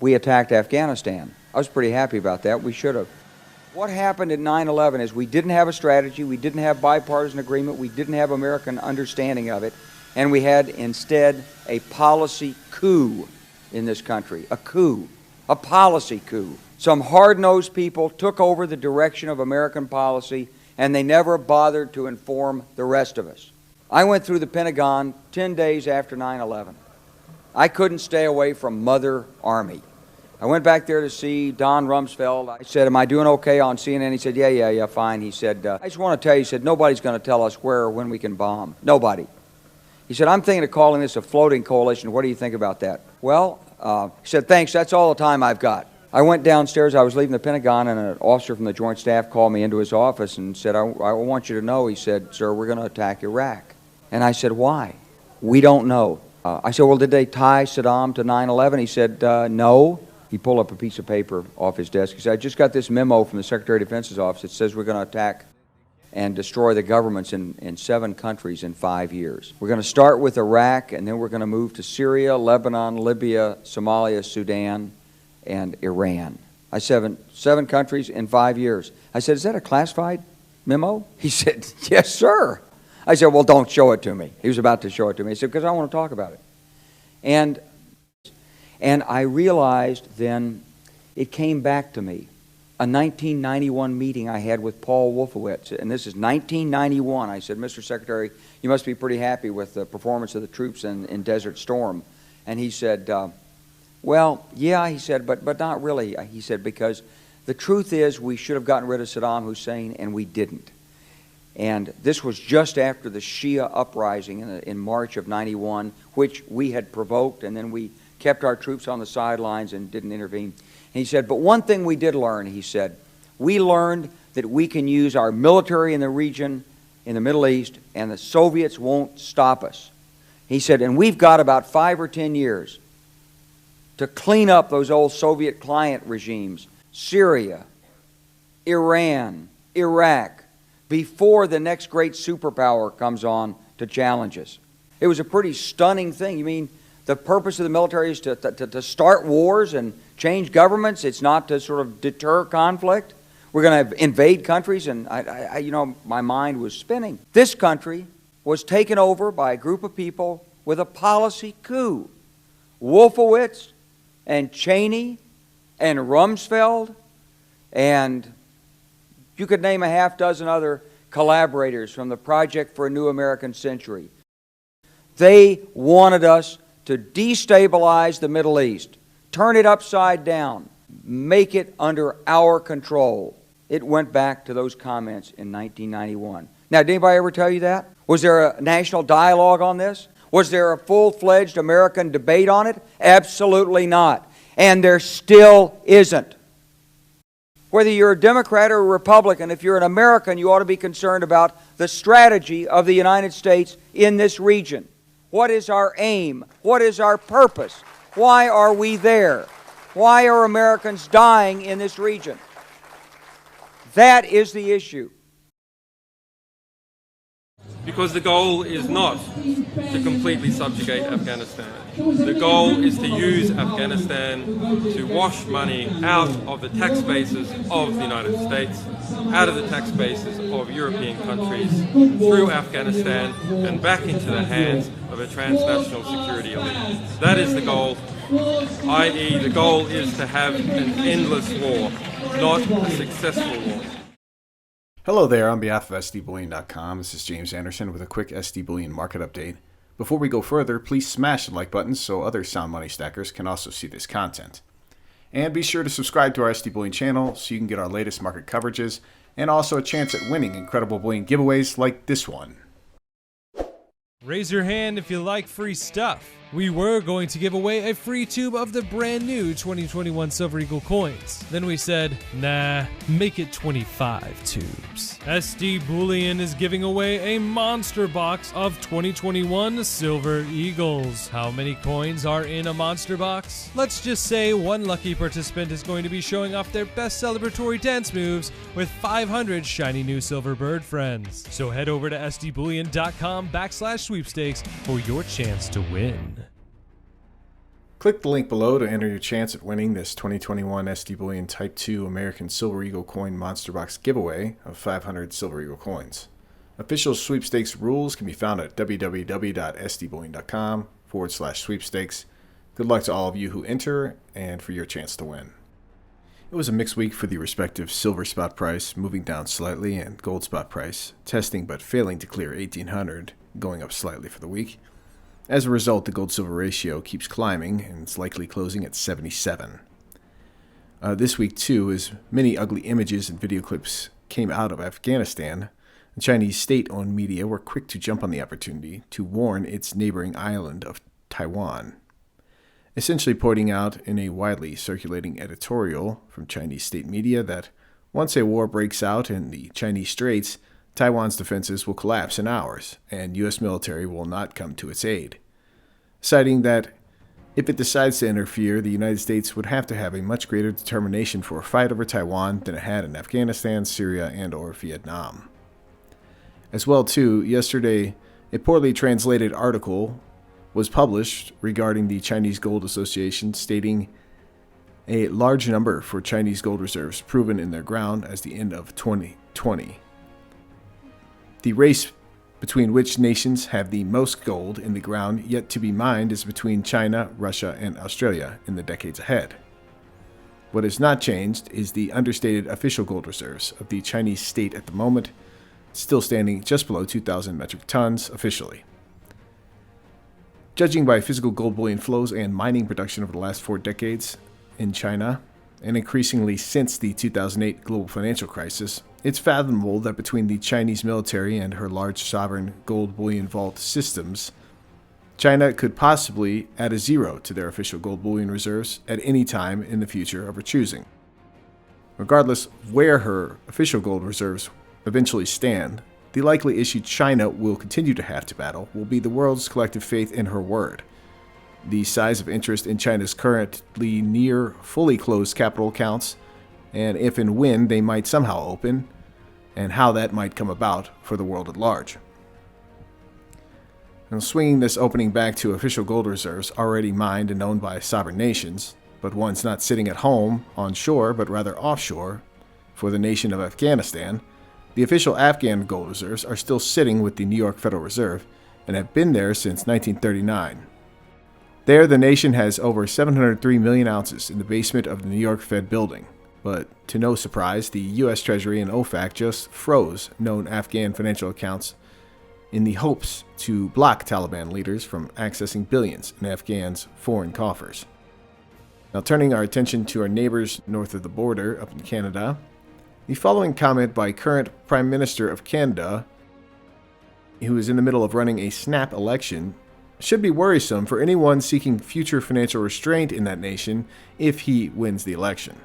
We attacked Afghanistan. I was pretty happy about that. We should have. What happened at 9/11 is we didn't have a strategy, we didn't have bipartisan agreement, we didn't have American understanding of it, and we had instead a policy coup in this country. A coup. A policy coup. Some hard-nosed people took over the direction of American policy, and they never bothered to inform the rest of us. I went through the Pentagon 10 days after 9/11. I couldn't stay away from Mother Army. I went back there to see Don Rumsfeld. I said, am I doing okay on CNN? He said, yeah, fine. He said, I just want to tell you, he said, nobody's going to tell us where or when we can bomb. Nobody. He said, I'm thinking of calling this a floating coalition. What do you think about that? Well, he said, thanks, that's all the time I've got. I went downstairs, I was leaving the Pentagon, and an officer from the Joint Staff called me into his office and said, I want you to know, he said, sir, we're going to attack Iraq. And I said, why? We don't know. I said, well, did they tie Saddam to 9/11? He said, no. He pulled up a piece of paper off his desk. He said, I just got this memo from the Secretary of Defense's office that says we're going to attack and destroy the governments in 7 countries in 5 years. We're going to start with Iraq, and then we're going to move to Syria, Lebanon, Libya, Somalia, Sudan, and Iran. I said, 7 countries in 5 years. I said, is that a classified memo? He said, yes, sir. I said, well, don't show it to me. He was about to show it to me. He said, because I want to talk about it. And I realized then it came back to me. A 1991 meeting I had with Paul Wolfowitz, and this is 1991. I said, Mr. Secretary, you must be pretty happy with the performance of the troops in Desert Storm. And he said, well, yeah, he said, but not really. He said, because the truth is we should have gotten rid of Saddam Hussein, and we didn't. And this was just after the Shia uprising in March of 91, which we had provoked, and then we kept our troops on the sidelines and didn't intervene. And he said, but one thing we did learn, he said, we learned that we can use our military in the region, in the Middle East, and the Soviets won't stop us. He said, and we've got about 5 or 10 years to clean up those old Soviet client regimes, Syria, Iran, Iraq, before the next great superpower comes on to challenge us. It was a pretty stunning thing. You mean the purpose of the military is to start wars and change governments? It's not to sort of deter conflict? We're going to invade countries? And my mind was spinning. This country was taken over by a group of people with a policy coup. Wolfowitz and Cheney and Rumsfeld, and you could name a half dozen other collaborators from the Project for a New American Century. They wanted us to destabilize the Middle East, turn it upside down, make it under our control. It went back to those comments in 1991. Now, did anybody ever tell you that? Was there a national dialogue on this? Was there a full-fledged American debate on it? Absolutely not. And there still isn't. Whether you're a Democrat or a Republican, if you're an American, you ought to be concerned about the strategy of the United States in this region. What is our aim? What is our purpose? Why are we there? Why are Americans dying in this region? That is the issue. Because the goal is not to completely subjugate Afghanistan. The goal is to use Afghanistan to wash money out of the tax bases of the United States, out of the tax bases of European countries, through Afghanistan and back into the hands of a transnational security elite. That is the goal, i.e. the goal is to have an endless war, not a successful war. Hello there, on behalf of SDBullion.com, this is James Anderson with a quick SD Bullion market update. Before we go further, please smash the like button so other sound money stackers can also see this content. And be sure to subscribe to our SD Bullion channel so you can get our latest market coverages and also a chance at winning incredible bullion giveaways like this one. Raise your hand if you like free stuff. We were going to give away a free tube of the brand new 2021 Silver Eagle coins. Then we said, nah, make it 25 tubes. SD Bullion is giving away a monster box of 2021 Silver Eagles. How many coins are in a monster box? Let's just say one lucky participant is going to be showing off their best celebratory dance moves with 500 shiny new silver bird friends. So head over to sdbullion.com/sweepstakes for your chance to win. Click the link below to enter your chance at winning this 2021 SD Bullion Type 2 American Silver Eagle Coin Monster Box giveaway of 500 Silver Eagle coins. Official sweepstakes rules can be found at www.sdbullion.com/sweepstakes. Good luck to all of you who enter and for your chance to win. It was a mixed week for the respective silver spot price, moving down slightly, and gold spot price, testing but failing to clear 1800, going up slightly for the week. As a result, the gold-silver ratio keeps climbing, and it's likely closing at 77. This week, too, as many ugly images and video clips came out of Afghanistan, the Chinese state-owned media were quick to jump on the opportunity to warn its neighboring island of Taiwan, essentially pointing out in a widely circulating editorial from Chinese state media that once a war breaks out in the Chinese Straits, Taiwan's defenses will collapse in hours, and U.S. military will not come to its aid, citing that if it decides to interfere, the United States would have to have a much greater determination for a fight over Taiwan than it had in Afghanistan, Syria, and or Vietnam. As well, too, yesterday, a poorly translated article was published regarding the Chinese Gold Association, stating a large number for Chinese gold reserves proven in their ground as the end of 2020. The race between which nations have the most gold in the ground yet to be mined is between China, Russia, and Australia in the decades ahead. What has not changed is the understated official gold reserves of the Chinese state at the moment, still standing just below 2,000 metric tons officially. Judging by physical gold bullion flows and mining production over the last 4 decades in China, and increasingly since the 2008 global financial crisis, it's fathomable that between the Chinese military and her large sovereign gold bullion vault systems, China could possibly add a zero to their official gold bullion reserves at any time in the future of her choosing. Regardless of where her official gold reserves eventually stand, the likely issue China will continue to have to battle will be the world's collective faith in her word, the size of interest in China's currently near fully closed capital accounts, and if and when they might somehow open, and how that might come about for the world at large. Now, swinging this opening back to official gold reserves already mined and owned by sovereign nations, but ones not sitting at home on shore but rather offshore for the nation of Afghanistan, the official Afghan gold reserves are still sitting with the New York Federal Reserve and have been there since 1939. There, the nation has over 703 million ounces in the basement of the New York Fed building. But to no surprise, the U.S. Treasury and OFAC just froze known Afghan financial accounts in the hopes to block Taliban leaders from accessing billions in Afghans' foreign coffers. Now, turning our attention to our neighbors north of the border, up in Canada, the following comment by current Prime Minister of Canada, who is in the middle of running a snap election, should be worrisome for anyone seeking future financial restraint in that nation if he wins the election.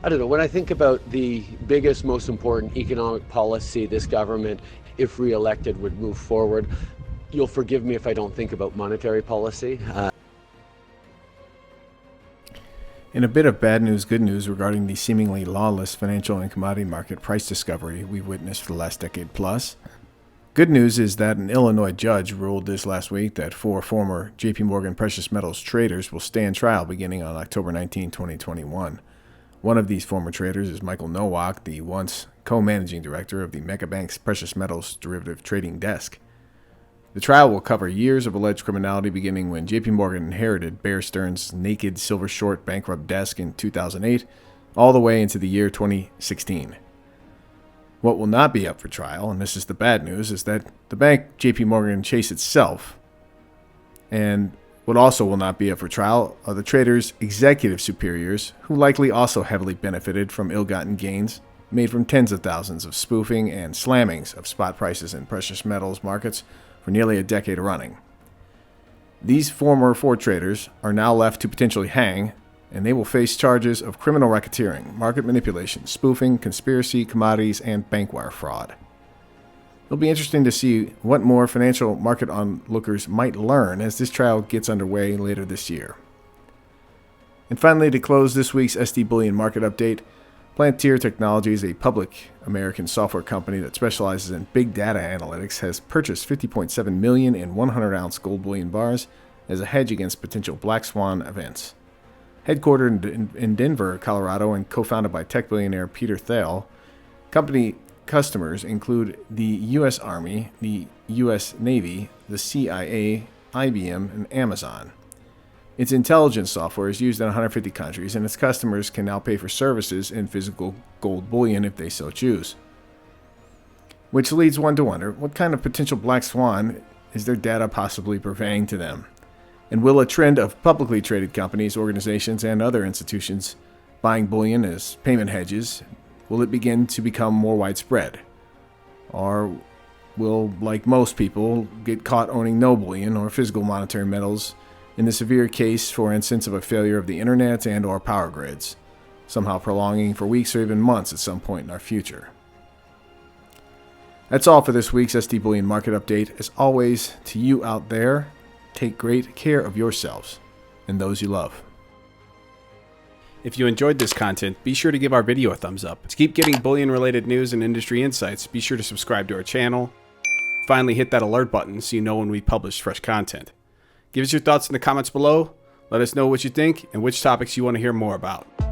I don't know, when I think about the biggest, most important economic policy this government, if re-elected, would move forward, you'll forgive me if I don't think about monetary policy. In a bit of bad news, good news regarding the seemingly lawless financial and commodity market price discovery we've witnessed for the last decade plus, good news is that an Illinois judge ruled this last week that 4 former J.P. Morgan precious metals traders will stand trial beginning on October 19, 2021. One of these former traders is Michael Nowak, the once co-managing director of the Megabank's precious metals derivative trading desk. The trial will cover years of alleged criminality beginning when J.P. Morgan inherited Bear Stearns' naked silver short bankrupt desk in 2008, all the way into the year 2016. What will not be up for trial, and this is the bad news, is that the bank J.P. Morgan Chase itself, and what also will not be up for trial are the traders' executive superiors, who likely also heavily benefited from ill-gotten gains made from tens of thousands of spoofing and slammings of spot prices in precious metals markets for nearly a decade running. These former 4 traders are now left to potentially hang, and they will face charges of criminal racketeering, market manipulation, spoofing, conspiracy, commodities, and bank wire fraud. It'll be interesting to see what more financial market onlookers might learn as this trial gets underway later this year. And finally, to close this week's SD Bullion market update, Palantir Technologies, a public American software company that specializes in big data analytics, has purchased 50.7 million in 100-ounce gold bullion bars as a hedge against potential black swan events. Headquartered in Denver, Colorado, and co-founded by tech billionaire Peter Thiel, company customers include the U.S. Army, the U.S. Navy, the CIA, IBM, and Amazon. Its intelligence software is used in 150 countries, and its customers can now pay for services in physical gold bullion if they so choose. Which leads one to wonder, what kind of potential black swan is their data possibly purveying to them? And will a trend of publicly traded companies, organizations, and other institutions buying bullion as payment hedges, will it begin to become more widespread? Or will, like most people, get caught owning no bullion or physical monetary metals in the severe case, for instance, of a failure of the internet and or power grids, somehow prolonging for weeks or even months at some point in our future? That's all for this week's SD Bullion Market Update. As always, to you out there, take great care of yourselves and those you love. If you enjoyed this content, be sure to give our video a thumbs up. To keep getting bullion-related news and industry insights, be sure to subscribe to our channel. Finally, hit that alert button so you know when we publish fresh content. Give us your thoughts in the comments below. Let us know what you think and which topics you want to hear more about.